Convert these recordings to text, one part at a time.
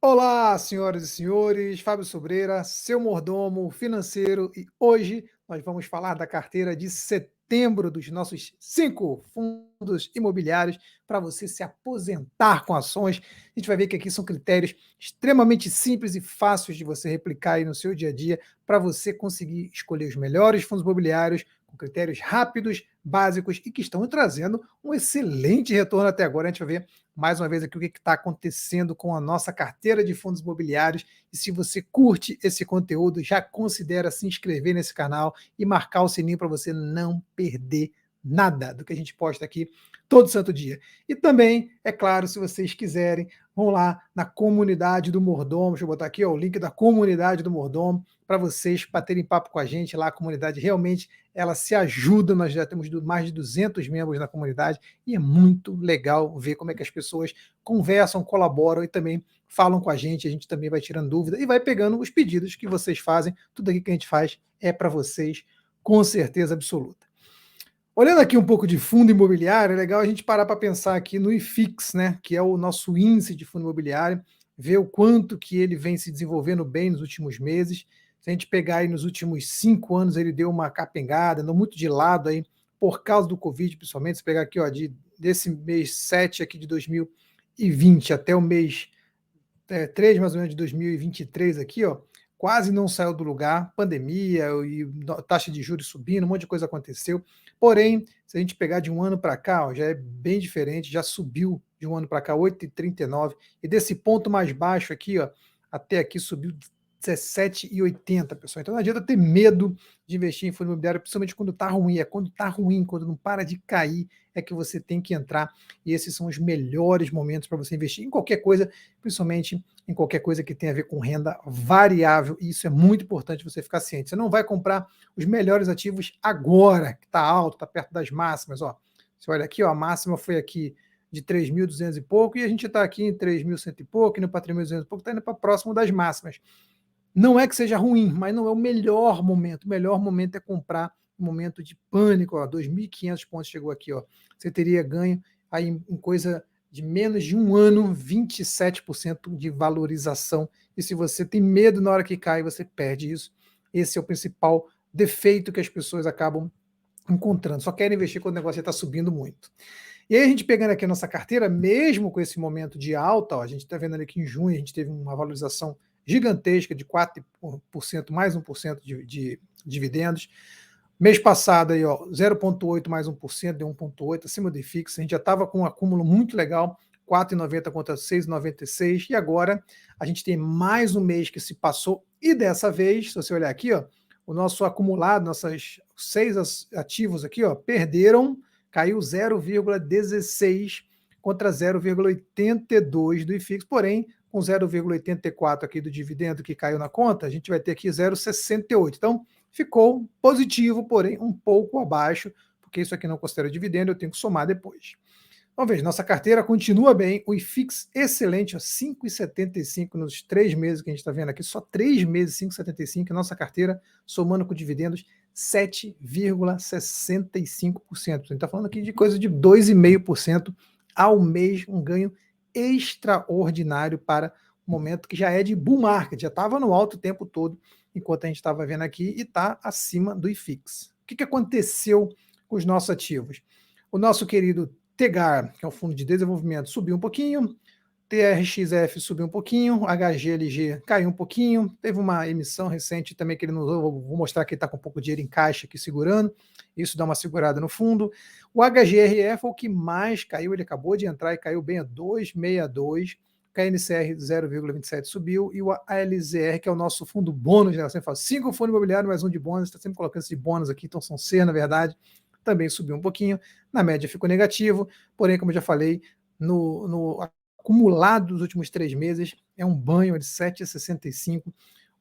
Olá, senhoras e senhores, Fábio Sobreira, seu mordomo financeiro, e hoje nós vamos falar da carteira de setembro dos nossos 5 fundos imobiliários para você se aposentar com ações. A gente vai ver que aqui são critérios extremamente simples e fáceis de você replicar aí no seu dia a dia para você conseguir escolher os melhores fundos imobiliários com critérios rápidos, básicos e que estão trazendo um excelente retorno até agora. A gente vai ver mais uma vez aqui o que está acontecendo com a nossa carteira de fundos imobiliários. E se você curte esse conteúdo, já considera se inscrever nesse canal e marcar o sininho para você não perder nada do que a gente posta aqui todo santo dia. E também, é claro, se vocês quiserem, vão lá na comunidade do Mordomo. Deixa eu botar aqui ó, o link da comunidade do Mordomo para vocês baterem papo com a gente lá. A comunidade realmente ela se ajuda. Nós já temos mais de 200 membros na comunidade e é muito legal ver como é que as pessoas conversam, colaboram e também falam com a gente também vai tirando dúvida e vai pegando os pedidos que vocês fazem. Tudo aqui que a gente faz é para vocês, com certeza absoluta. Olhando aqui um pouco de fundo imobiliário, é legal a gente parar para pensar aqui no IFIX, né, que é o nosso índice de fundo imobiliário, ver o quanto que ele vem se desenvolvendo bem nos últimos meses. Se a gente pegar aí nos últimos 5 anos, ele deu uma capengada, andou muito de lado aí, por causa do Covid, principalmente. Se pegar aqui, ó, desse mês 7 aqui de 2020 até o mês 3, mais ou menos, de 2023 aqui, ó, quase não saiu do lugar, pandemia e taxa de juros subindo, um monte de coisa aconteceu. Porém, se a gente pegar de um ano para cá, ó, já é bem diferente, já subiu de um ano para cá 8,39 e desse ponto mais baixo aqui, ó, até aqui subiu 17,80, pessoal. Então não adianta ter medo de investir em fundo imobiliário, principalmente quando está ruim. É quando está ruim, quando não para de cair, é que você tem que entrar. E esses são os melhores momentos para você investir em qualquer coisa, principalmente em qualquer coisa que tenha a ver com renda variável. E isso é muito importante você ficar ciente. Você não vai comprar os melhores ativos agora, que está alto, está perto das máximas. Ó. Você olha aqui, ó, a máxima foi aqui de 3.200 e pouco, e a gente está aqui em 3.100 e pouco, indo para 3.200 e pouco, está indo para próximo das máximas. Não é que seja ruim, mas não é o melhor momento. O melhor momento é comprar no momento de pânico. 2.500 pontos chegou aqui. Ó. Você teria ganho aí em coisa de menos de um ano, 27% de valorização. E se você tem medo na hora que cai, você perde isso. Esse é o principal defeito que as pessoas acabam encontrando. Só querem investir quando o negócio está subindo muito. E aí a gente pegando aqui a nossa carteira, mesmo com esse momento de alta, ó, a gente está vendo ali que em junho a gente teve uma valorização gigantesca de 4%, mais 1% de dividendos. Mês passado, aí, ó, 0,8 mais 1%, deu 1,8 acima do IFIX. A gente já estava com um acúmulo muito legal, 4,90 contra 6,96. E agora a gente tem mais um mês que se passou. E dessa vez, se você olhar aqui, ó, o nosso acumulado, nossos 6 ativos aqui, ó, perderam, caiu 0,16 contra 0,82 do IFIX. Porém, com 0,84 aqui do dividendo que caiu na conta, a gente vai ter aqui 0,68. Então, ficou positivo, porém um pouco abaixo, porque isso aqui não considera dividendo, eu tenho que somar depois. Então, veja, nossa carteira continua bem, o IFIX excelente, 5,75 nos 3 meses que a gente está vendo aqui, só 3 meses, 5,75, nossa carteira, somando com dividendos, 7,65%. A gente está falando aqui de coisa de 2,5% ao mês, um ganho extraordinário para o momento que já é de bull market, já estava no alto o tempo todo, enquanto a gente estava vendo aqui, e está acima do IFIX. O que aconteceu com os nossos ativos? O nosso querido Tegar, que é o Fundo de Desenvolvimento, subiu um pouquinho, TRXF subiu um pouquinho, HGLG caiu um pouquinho, teve uma emissão recente também que ele não usou, vou mostrar que ele está com um pouco de dinheiro em caixa aqui segurando, isso dá uma segurada no fundo. O HGRF foi o que mais caiu, ele acabou de entrar e caiu bem a 2,62, KNCR 0,27 subiu, e o ALZR, que é o nosso fundo bônus, né? Você fala 5 fundos imobiliários, mais um de bônus, está sempre colocando esse bônus aqui, então são C, na verdade, também subiu um pouquinho, na média ficou negativo, porém, como eu já falei, no acumulado dos últimos 3 meses é um banho de 7,65.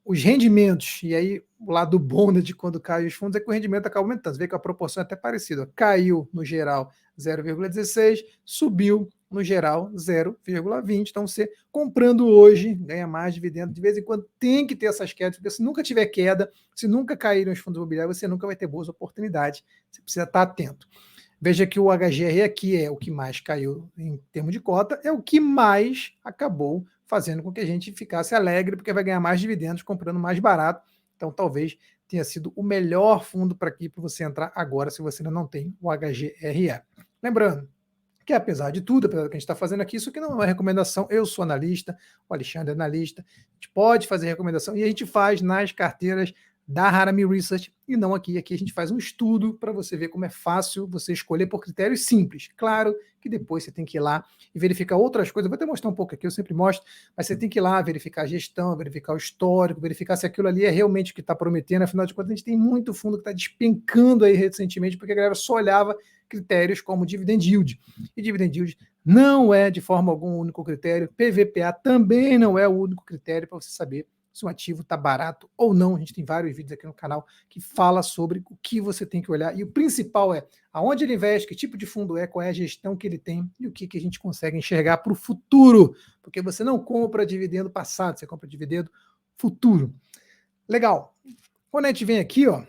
Os rendimentos, e aí o lado bom de quando cai os fundos é que o rendimento acaba aumentando. Você vê que a proporção é até parecida. Caiu no geral 0,16, subiu no geral 0,20. Então você comprando hoje ganha mais dividendo. De vez em quando tem que ter essas quedas, porque se nunca tiver queda, se nunca caírem os fundos imobiliários, você nunca vai ter boas oportunidades. Você precisa estar atento. Veja que o HGR aqui é o que mais caiu em termos de cota, é o que mais acabou fazendo com que a gente ficasse alegre, porque vai ganhar mais dividendos comprando mais barato. Então, talvez tenha sido o melhor fundo para aqui para você entrar agora, se você ainda não tem o HGRE. Lembrando que, apesar de tudo, apesar do que a gente está fazendo aqui, isso aqui não é uma recomendação. Eu sou analista, o Alexandre é analista, a gente pode fazer recomendação e a gente faz nas carteiras da Harami Research e não aqui. Aqui a gente faz um estudo para você ver como é fácil você escolher por critérios simples. Claro que depois você tem que ir lá e verificar outras coisas. Eu vou até mostrar um pouco aqui, eu sempre mostro, mas você tem que ir lá verificar a gestão, verificar o histórico, verificar se aquilo ali é realmente o que está prometendo. Afinal de contas, a gente tem muito fundo que está despencando aí recentemente, porque a galera só olhava critérios como dividend yield. E dividend yield não é de forma alguma o único critério. PVPA também não é o único critério para você saber se um ativo está barato ou não. A gente tem vários vídeos aqui no canal que fala sobre o que você tem que olhar. E o principal é aonde ele investe, que tipo de fundo é, qual é a gestão que ele tem e o que a gente consegue enxergar para o futuro. Porque você não compra dividendo passado, você compra dividendo futuro. Legal. Quando a gente vem aqui, ó,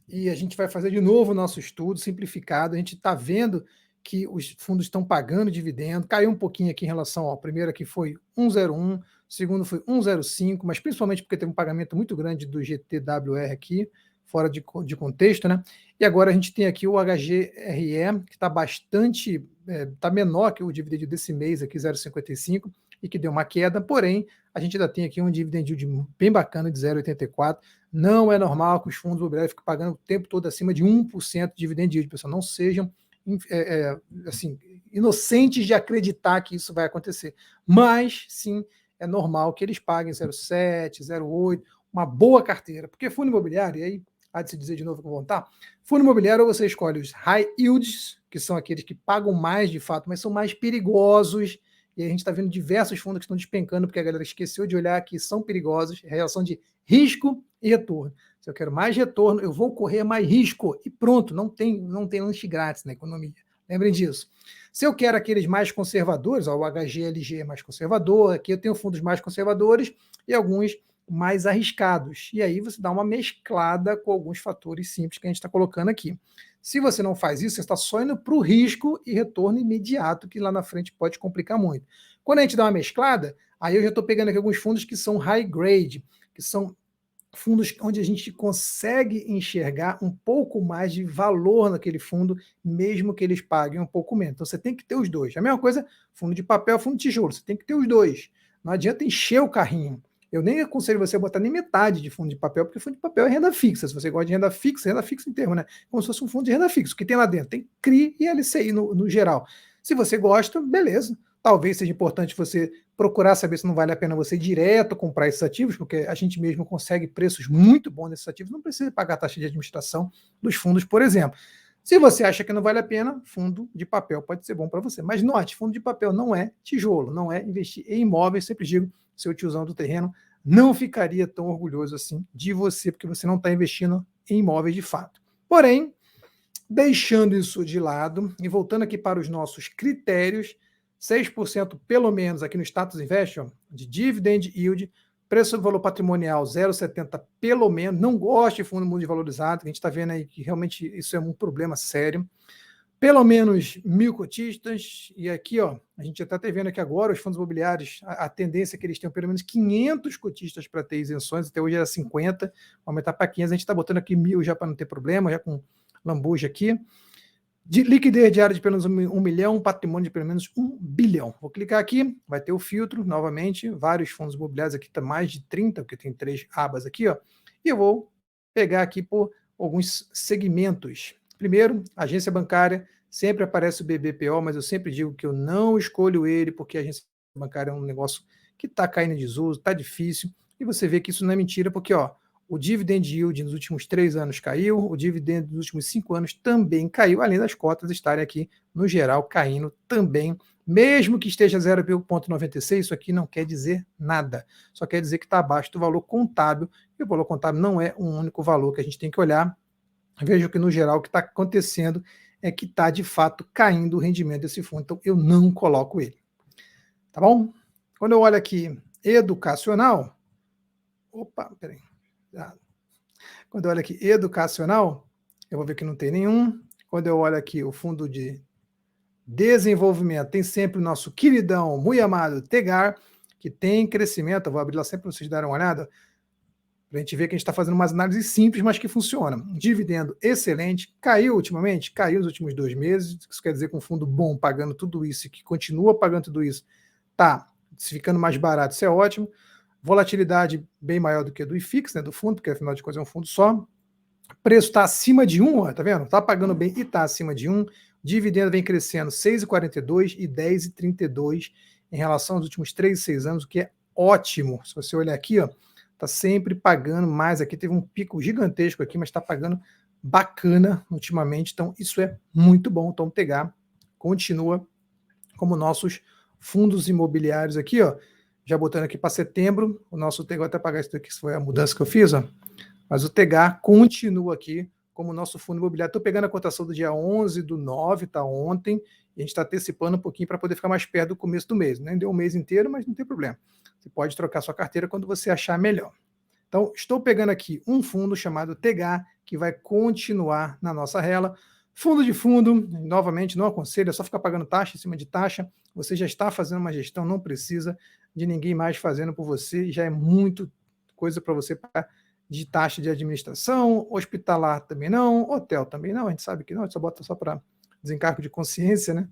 e a gente vai fazer de novo o nosso estudo simplificado, a gente está vendo que os fundos estão pagando dividendo, caiu um pouquinho aqui em relação ao primeiro, aqui foi 101, o segundo foi 105, mas principalmente porque teve um pagamento muito grande do GTWR aqui, fora de contexto, né? E agora a gente tem aqui o HGRE, que está bastante, está menor que o dividendo desse mês aqui, 0,55, e que deu uma queda, porém, a gente ainda tem aqui um dividend yield bem bacana de 0,84. Não é normal que os fundos imobiliários fiquem pagando o tempo todo acima de 1% de dividend yield, pessoal. Não sejam assim, inocentes de acreditar que isso vai acontecer. Mas, sim, é normal que eles paguem 0,7, 0,8, uma boa carteira. Porque fundo imobiliário, e aí há de se dizer de novo que eu vou voltar, fundo imobiliário você escolhe os high yields, que são aqueles que pagam mais de fato, mas são mais perigosos. E a gente está vendo diversos fundos que estão despencando, porque a galera esqueceu de olhar que são perigosos, relação de risco e retorno. Se eu quero mais retorno, eu vou correr mais risco. E pronto, não tem lanche grátis na economia. Lembrem disso. Se eu quero aqueles mais conservadores, ó, o HGLG é mais conservador, aqui eu tenho fundos mais conservadores e alguns mais arriscados. E aí você dá uma mesclada com alguns fatores simples que a gente está colocando aqui. Se você não faz isso, você está só indo para o risco e retorno imediato, que lá na frente pode complicar muito. Quando a gente dá uma mesclada, aí eu já estou pegando aqui alguns fundos que são high grade, que são fundos onde a gente consegue enxergar um pouco mais de valor naquele fundo, mesmo que eles paguem um pouco menos. Então você tem que ter os dois. A mesma coisa, fundo de papel, fundo de tijolo, você tem que ter os dois. Não adianta encher o carrinho. Eu nem aconselho você a botar nem metade de fundo de papel, porque fundo de papel é renda fixa. Se você gosta de renda fixa em termo, né? Como se fosse um fundo de renda fixa. O que tem lá dentro? Tem CRI e LCI no geral. Se você gosta, beleza. Talvez seja importante você procurar saber se não vale a pena você ir direto comprar esses ativos, porque a gente mesmo consegue preços muito bons nesses ativos, não precisa pagar a taxa de administração dos fundos, por exemplo. Se você acha que não vale a pena, fundo de papel pode ser bom para você. Mas note, fundo de papel não é tijolo, não é investir em imóveis. Sempre digo, seu tiozão do terreno não ficaria tão orgulhoso assim de você, porque você não está investindo em imóveis de fato. Porém, deixando isso de lado e voltando aqui para os nossos critérios, 6% pelo menos aqui no Status Invest, ó, de dividend yield, preço do valor patrimonial 0,70 pelo menos, não gosto de fundo multivalorizado, a gente está vendo aí que realmente isso é um problema sério. Pelo menos 1.000 cotistas, e aqui ó, a gente já está até vendo aqui agora os fundos imobiliários, a tendência é que eles tenham pelo menos 500 cotistas para ter isenções, até hoje era 50, aumentar para 500, a gente está botando aqui 1.000 já para não ter problema, já com lambuja aqui. De liquidez diária de pelo menos 1 milhão, patrimônio de pelo menos 1 bilhão. Vou clicar aqui, vai ter o filtro, novamente, vários fundos imobiliários, aqui está mais de 30, porque tem 3 abas aqui, ó, e eu vou pegar aqui por alguns segmentos. Primeiro, agência bancária, sempre aparece o BBPO, mas eu sempre digo que eu não escolho ele, porque a agência bancária é um negócio que está caindo em desuso, está difícil, e você vê que isso não é mentira, porque ó, o dividend yield nos últimos 3 anos caiu, o dividend dos últimos 5 anos também caiu, além das cotas estarem aqui, no geral, caindo também. Mesmo que esteja 0,96, isso aqui não quer dizer nada. Só quer dizer que está abaixo do valor contábil, e o valor contábil não é um único valor que a gente tem que olhar. Vejo que, no geral, o que está acontecendo é que está, de fato, caindo o rendimento desse fundo. Então, eu não coloco ele. Tá bom? Quando eu olho aqui, educacional... Opa, peraí. Quando eu olho aqui educacional, eu vou ver que não tem nenhum. Quando eu olho aqui o fundo de desenvolvimento, tem sempre o nosso queridão, muito amado Tegar. que tem crescimento. Eu vou abrir lá sempre para vocês darem uma olhada, para a gente ver que a gente está fazendo umas análises simples, mas que funcionam. Dividendo excelente, caiu ultimamente, caiu nos últimos 2 meses, isso quer dizer que um fundo bom pagando tudo isso e que continua pagando tudo isso, tá ficando mais barato, isso é ótimo. Volatilidade bem maior do que a do IFIX, né, do fundo, porque afinal de contas é um fundo só. Preço está acima de 1, ó, tá vendo? Está pagando bem e está acima de 1. Dividendo vem crescendo 6,42 e 10,32 em relação aos últimos 3, 6 anos, o que é ótimo. Se você olhar aqui, ó, está sempre pagando mais. Aqui teve um pico gigantesco aqui, mas está pagando bacana ultimamente. Então, isso é muito bom. Então, pegar continua como nossos fundos imobiliários aqui, ó. Já botando aqui para setembro, o nosso TEGA, vou até pagar isso aqui, que foi a mudança que eu fiz, ó. Mas o TEGA continua aqui como nosso fundo imobiliário. Estou pegando a cotação do dia 11/9, tá ontem, e a gente está antecipando um pouquinho para poder ficar mais perto do começo do mês. Nem deu um mês inteiro, mas não tem problema. Você pode trocar sua carteira quando você achar melhor. Então, estou pegando aqui um fundo chamado TEGA, que vai continuar na nossa rela. Fundo de fundo, novamente, não aconselho, é só ficar pagando taxa em cima de taxa. Você já está fazendo uma gestão, não precisa de ninguém mais fazendo por você, já é muito coisa para você pagar de taxa de administração, hospitalar também não, hotel também não, a gente sabe que não, a gente só bota só para desencargo de consciência, né?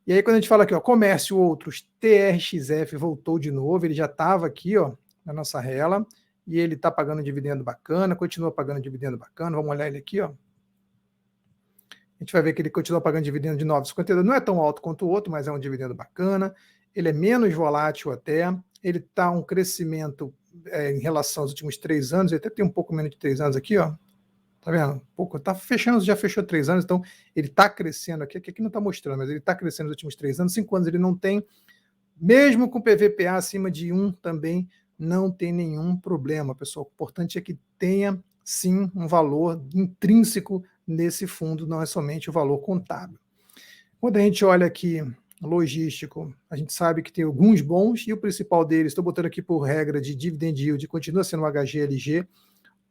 E aí quando a gente fala aqui, ó, comércio, outros, TRXF voltou de novo, ele já estava aqui, ó, na nossa rela, e ele está pagando dividendo bacana, continua pagando dividendo bacana, vamos olhar ele aqui, ó. A gente vai ver que ele continua pagando dividendo de 9,52, não é tão alto quanto o outro, mas é um dividendo bacana, ele é menos volátil até, ele está um crescimento em relação aos últimos 3 anos, ele até tem um pouco menos de 3 anos aqui, ó. Tá vendo? Pouco, tá fechando, já fechou 3 anos, então ele está crescendo aqui não está mostrando, mas ele está crescendo nos últimos 3 anos, 5 anos ele não tem, mesmo com PVPA acima de 1 também não tem nenhum problema, pessoal. O importante é que tenha sim um valor intrínseco nesse fundo, não é somente o valor contábil. Quando a gente olha aqui logístico, a gente sabe que tem alguns bons, e o principal deles, estou botando aqui por regra de dividend yield, continua sendo o HGLG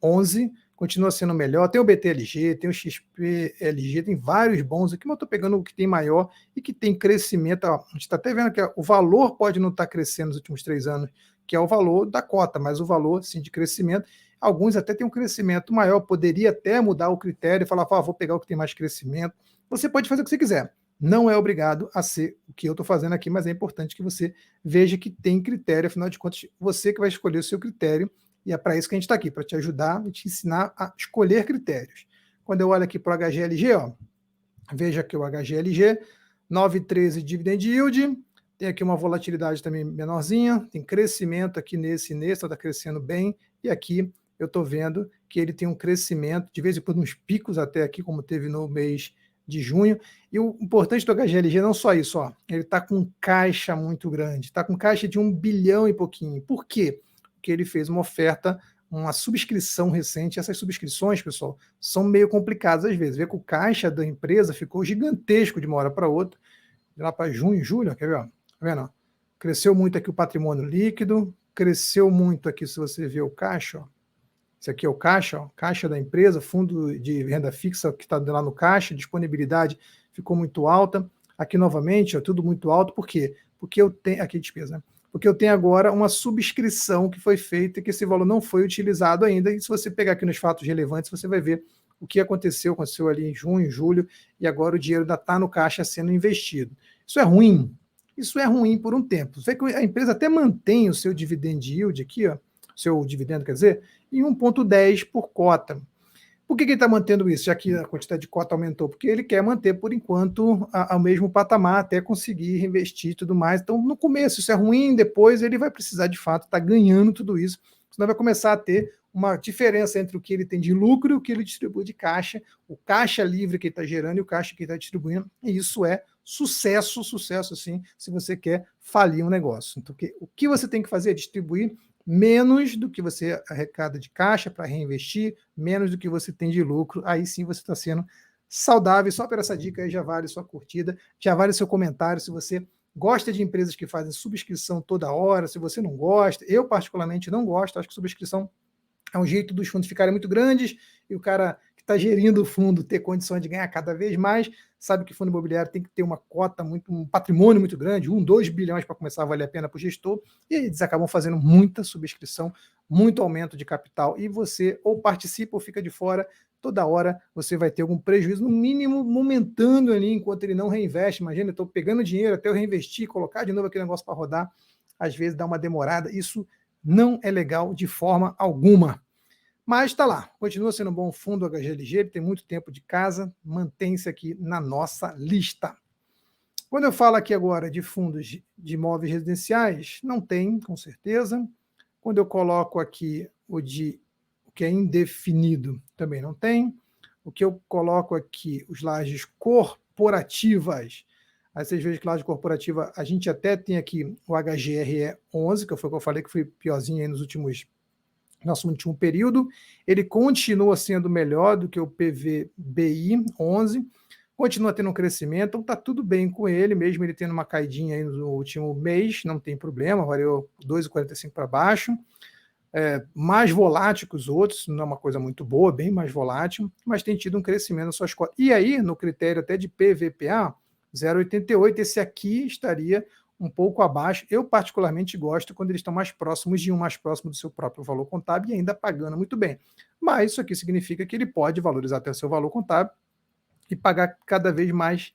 11, continua sendo melhor, tem o BTLG, tem o XPLG, tem vários bons aqui, mas eu estou pegando o que tem maior e que tem crescimento, ó, a gente está até vendo que o valor pode não estar crescendo nos últimos 3 anos, que é o valor da cota, mas o valor sim de crescimento, alguns até tem um crescimento maior, poderia até mudar o critério e falar, vou pegar o que tem mais crescimento, você pode fazer o que você quiser, não é obrigado a ser o que eu estou fazendo aqui, mas é importante que você veja que tem critério, afinal de contas, você que vai escolher o seu critério, e é para isso que a gente está aqui, para te ajudar e te ensinar a escolher critérios. Quando eu olho aqui para o HGLG, ó, veja aqui o HGLG, 9,13 dividend yield, tem aqui uma volatilidade também menorzinha, tem crescimento aqui nesse e nesse, está crescendo bem, e aqui eu estou vendo que ele tem um crescimento, de vez em quando uns picos até aqui, como teve no mês de junho, e o importante do HGLG não só isso, ó, ele está com caixa muito grande, está com caixa de 1 bilhão e pouquinho. Por quê? Porque ele fez uma oferta, uma subscrição recente. Essas subscrições, pessoal, são meio complicadas às vezes. Vê que o caixa da empresa ficou gigantesco de uma hora para outra, de lá para junho, julho, quer ver? Ó? Tá vendo? Cresceu muito aqui o patrimônio líquido, cresceu muito aqui, se você vê o caixa, ó. Esse aqui é o caixa, ó, caixa da empresa, fundo de renda fixa que está lá no caixa, disponibilidade ficou muito alta. Aqui novamente, ó, tudo muito alto. Por quê? Porque eu tenho, aqui despesa, né? Porque eu tenho agora uma subscrição que foi feita e que esse valor não foi utilizado ainda. E se você pegar aqui nos fatos relevantes, você vai ver o que aconteceu ali em junho, julho, e agora o dinheiro ainda está no caixa sendo investido. Isso é ruim? Isso é ruim por um tempo. Você vê que a empresa até mantém o seu dividend yield aqui, ó, seu dividendo, quer dizer, em 1,10 por cota. Por que ele está mantendo isso, já que a quantidade de cota aumentou? Porque ele quer manter, por enquanto, ao mesmo patamar, até conseguir reinvestir e tudo mais. Então, no começo, isso é ruim, depois ele vai precisar, de fato, estar ganhando tudo isso, senão vai começar a ter uma diferença entre o que ele tem de lucro e o que ele distribui de caixa, o caixa livre que ele está gerando e o caixa que ele está distribuindo, e isso é sucesso, assim, se você quer falir um negócio. Então, o que você tem que fazer é distribuir menos do que você arrecada de caixa para reinvestir, menos do que você tem de lucro, aí sim você está sendo saudável. Só por essa dica aí já vale sua curtida, já vale seu comentário, se você gosta de empresas que fazem subscrição toda hora, se você não gosta, eu particularmente não gosto, acho que subscrição é um jeito dos fundos ficarem muito grandes e o cara que está gerindo o fundo ter condições de ganhar cada vez mais, sabe que fundo imobiliário tem que ter uma cota, um patrimônio muito grande, 2 bilhões para começar a valer a pena para o gestor, e eles acabam fazendo muita subscrição, muito aumento de capital, e você ou participa ou fica de fora. Toda hora você vai ter algum prejuízo, no mínimo momentâneo ali, enquanto ele não reinveste. Imagina, eu estou pegando dinheiro até eu reinvestir, colocar de novo aquele negócio para rodar, às vezes dá uma demorada. Isso não é legal de forma alguma. Mas está lá, continua sendo um bom fundo HGLG, ele tem muito tempo de casa, mantém-se aqui na nossa lista. Quando eu falo aqui agora de fundos de imóveis residenciais, não tem, com certeza. Quando eu coloco aqui o que é indefinido, também não tem. O que eu coloco aqui, os lajes corporativas, aí vocês veem que laje corporativa, a gente até tem aqui o HGRE 11, que foi o que eu falei que foi piorzinho aí nosso último período. Ele continua sendo melhor do que o PVBI 11, continua tendo um crescimento, então está tudo bem com ele, mesmo ele tendo uma caidinha aí no último mês, não tem problema, variou 2,45 para baixo. Mais volátil que os outros, não é uma coisa muito boa, bem mais volátil, mas tem tido um crescimento nas suas cotas. E aí, no critério até de PVPA, 0,88, esse aqui estaria um pouco abaixo. Eu particularmente gosto quando eles estão mais próximos de mais próximo do seu próprio valor contábil e ainda pagando muito bem. Mas isso aqui significa que ele pode valorizar até o seu valor contábil e pagar cada vez mais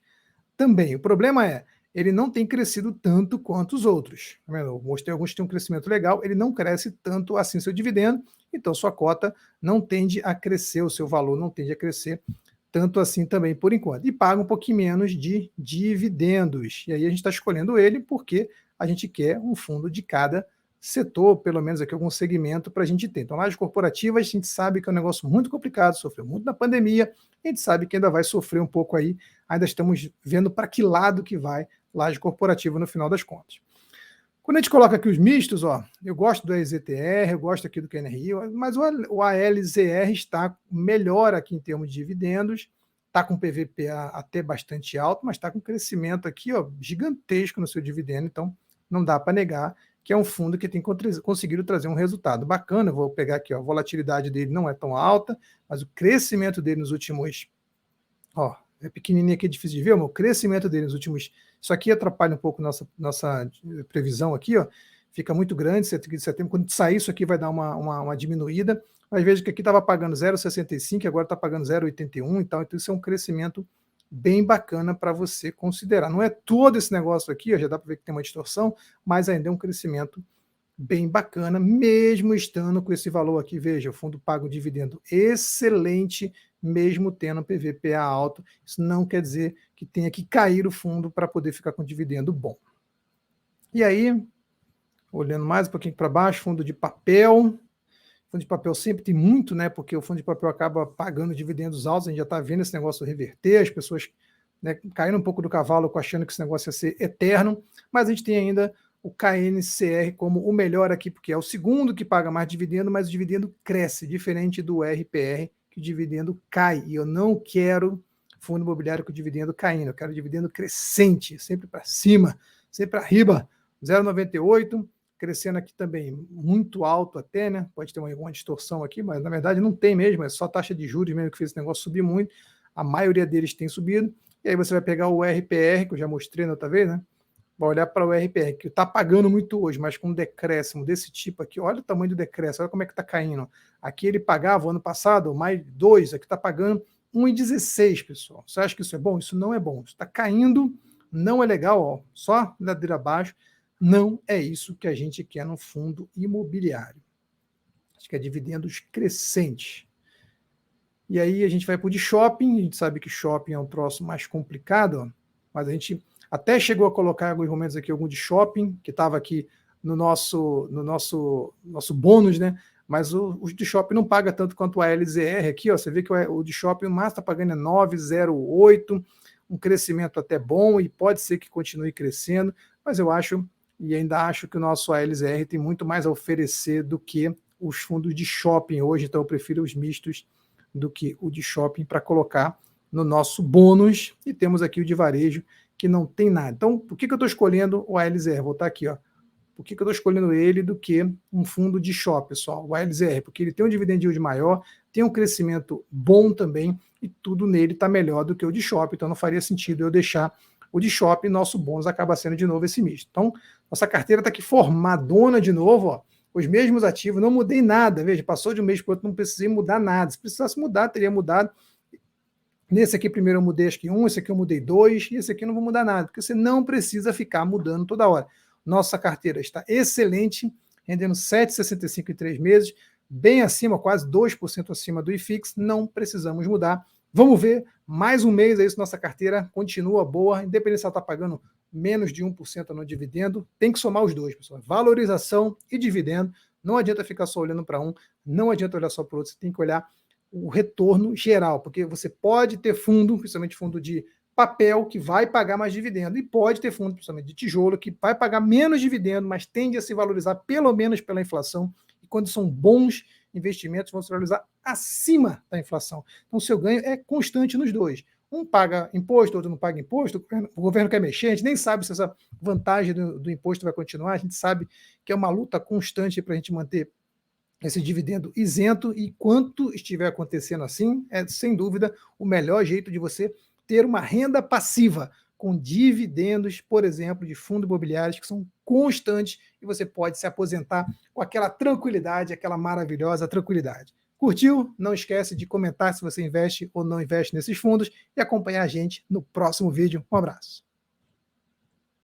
também. O problema é, ele não tem crescido tanto quanto os outros. Eu mostrei alguns que têm um crescimento legal, ele não cresce tanto assim seu dividendo, então sua cota não tende a crescer, o seu valor não tende a crescer tanto assim também por enquanto. E paga um pouquinho menos de dividendos. E aí a gente está escolhendo ele porque a gente quer um fundo de cada setor, pelo menos aqui algum segmento para a gente ter. Então, lajes corporativas, a gente sabe que é um negócio muito complicado, sofreu muito na pandemia, a gente sabe que ainda vai sofrer um pouco aí, ainda estamos vendo para que lado que vai laje corporativa no final das contas. Quando a gente coloca aqui os mistos, ó, eu gosto do EZTR, eu gosto aqui do QNRI, mas o ALZR está melhor aqui em termos de dividendos, está com PVPA até bastante alto, mas está com crescimento aqui ó, gigantesco no seu dividendo, então não dá para negar que é um fundo que tem conseguido trazer um resultado bacana. Eu vou pegar aqui, ó, a volatilidade dele não é tão alta, mas o crescimento dele nos últimos, ó, é pequenininho aqui, é difícil de ver, mas o crescimento dele nos últimos, isso aqui atrapalha um pouco nossa previsão aqui, ó, fica muito grande, setembro, quando sair isso aqui vai dar uma diminuída, mas veja que aqui estava pagando 0,65 e agora está pagando 0,81, então isso é um crescimento bem bacana para você considerar. Não é todo esse negócio aqui, ó, já dá para ver que tem uma distorção, mas ainda é um crescimento bem bacana, mesmo estando com esse valor aqui. Veja, o fundo paga um dividendo excelente, mesmo tendo PVPA alto. Isso não quer dizer que tenha que cair o fundo para poder ficar com dividendo bom. E aí, olhando mais um pouquinho para baixo, fundo de papel. Fundo de papel sempre tem muito, né? Porque o fundo de papel acaba pagando dividendos altos, a gente já está vendo esse negócio reverter, as pessoas, né, caindo um pouco do cavalo achando que esse negócio ia ser eterno, mas a gente tem ainda o KNCR como o melhor aqui, porque é o segundo que paga mais dividendo, mas o dividendo cresce, diferente do RPR, que o dividendo cai. E eu não quero fundo imobiliário com dividendo caindo, eu quero dividendo crescente, sempre para cima, sempre para riba. 0,98, crescendo aqui também muito alto até, né? Pode ter alguma distorção aqui, mas na verdade não tem mesmo, é só a taxa de juros mesmo que fez esse negócio subir muito. A maioria deles tem subido. E aí você vai pegar o RPR, que eu já mostrei na outra vez, né? Vai olhar para o RPR, que está pagando muito hoje, mas com um decréscimo desse tipo aqui, olha o tamanho do decréscimo, olha como é que está caindo. Aqui ele pagava ano passado mais 2, aqui está pagando 1,16, pessoal. Você acha que isso é bom? Isso não é bom. Isso está caindo, não é legal, ó, só ladeira abaixo. Não é isso que a gente quer no fundo imobiliário. A gente quer dividendos crescentes. E aí a gente vai para o de shopping, a gente sabe que shopping é um troço mais complicado, ó, mas a gente até chegou a colocar em alguns momentos aqui algum de shopping, que estava aqui no nosso bônus, né? Mas o de shopping não paga tanto quanto o ALZR aqui, ó. Você vê que o de shopping o máximo está pagando 9,08, um crescimento até bom, e pode ser que continue crescendo, mas eu acho, e ainda acho que o nosso ALZR tem muito mais a oferecer do que os fundos de shopping hoje, então eu prefiro os mistos do que o de shopping para colocar no nosso bônus, e temos aqui o de varejo, que não tem nada. Então, por que eu estou escolhendo o ALZR? Vou botar aqui, ó. Por que eu estou escolhendo ele do que um fundo de shopping, pessoal? O ALZR, porque ele tem um dividend yield maior, tem um crescimento bom também, e tudo nele está melhor do que o de shopping, então não faria sentido eu deixar o de shopping, nosso bônus acaba sendo de novo esse misto. Então, nossa carteira está aqui formadona de novo, ó, os mesmos ativos, não mudei nada, veja, passou de um mês para o outro, não precisei mudar nada, se precisasse mudar, teria mudado. Nesse aqui primeiro eu mudei acho que um, esse aqui eu mudei dois, e esse aqui eu não vou mudar nada, porque você não precisa ficar mudando toda hora. Nossa carteira está excelente, rendendo 7,65 em 3 meses, bem acima, quase 2% acima do IFIX, não precisamos mudar. Vamos ver, mais um mês aí se nossa carteira continua boa, independente se ela está pagando menos de 1% no dividendo, tem que somar os dois, pessoal. Valorização e dividendo, não adianta ficar só olhando para um, não adianta olhar só para o outro, você tem que olhar o retorno geral, porque você pode ter fundo, principalmente fundo de papel, que vai pagar mais dividendo, e pode ter fundo, principalmente de tijolo, que vai pagar menos dividendo, mas tende a se valorizar pelo menos pela inflação, e quando são bons investimentos, vão se valorizar acima da inflação. Então, o seu ganho é constante nos dois. Um paga imposto, outro não paga imposto, o governo quer mexer, a gente nem sabe se essa vantagem do imposto vai continuar, a gente sabe que é uma luta constante para a gente manter esse dividendo isento, e quanto estiver acontecendo assim, é sem dúvida o melhor jeito de você ter uma renda passiva com dividendos, por exemplo, de fundos imobiliários que são constantes, e você pode se aposentar com aquela tranquilidade, aquela maravilhosa tranquilidade. Curtiu? Não esquece de comentar se você investe ou não investe nesses fundos e acompanhar a gente no próximo vídeo. Um abraço.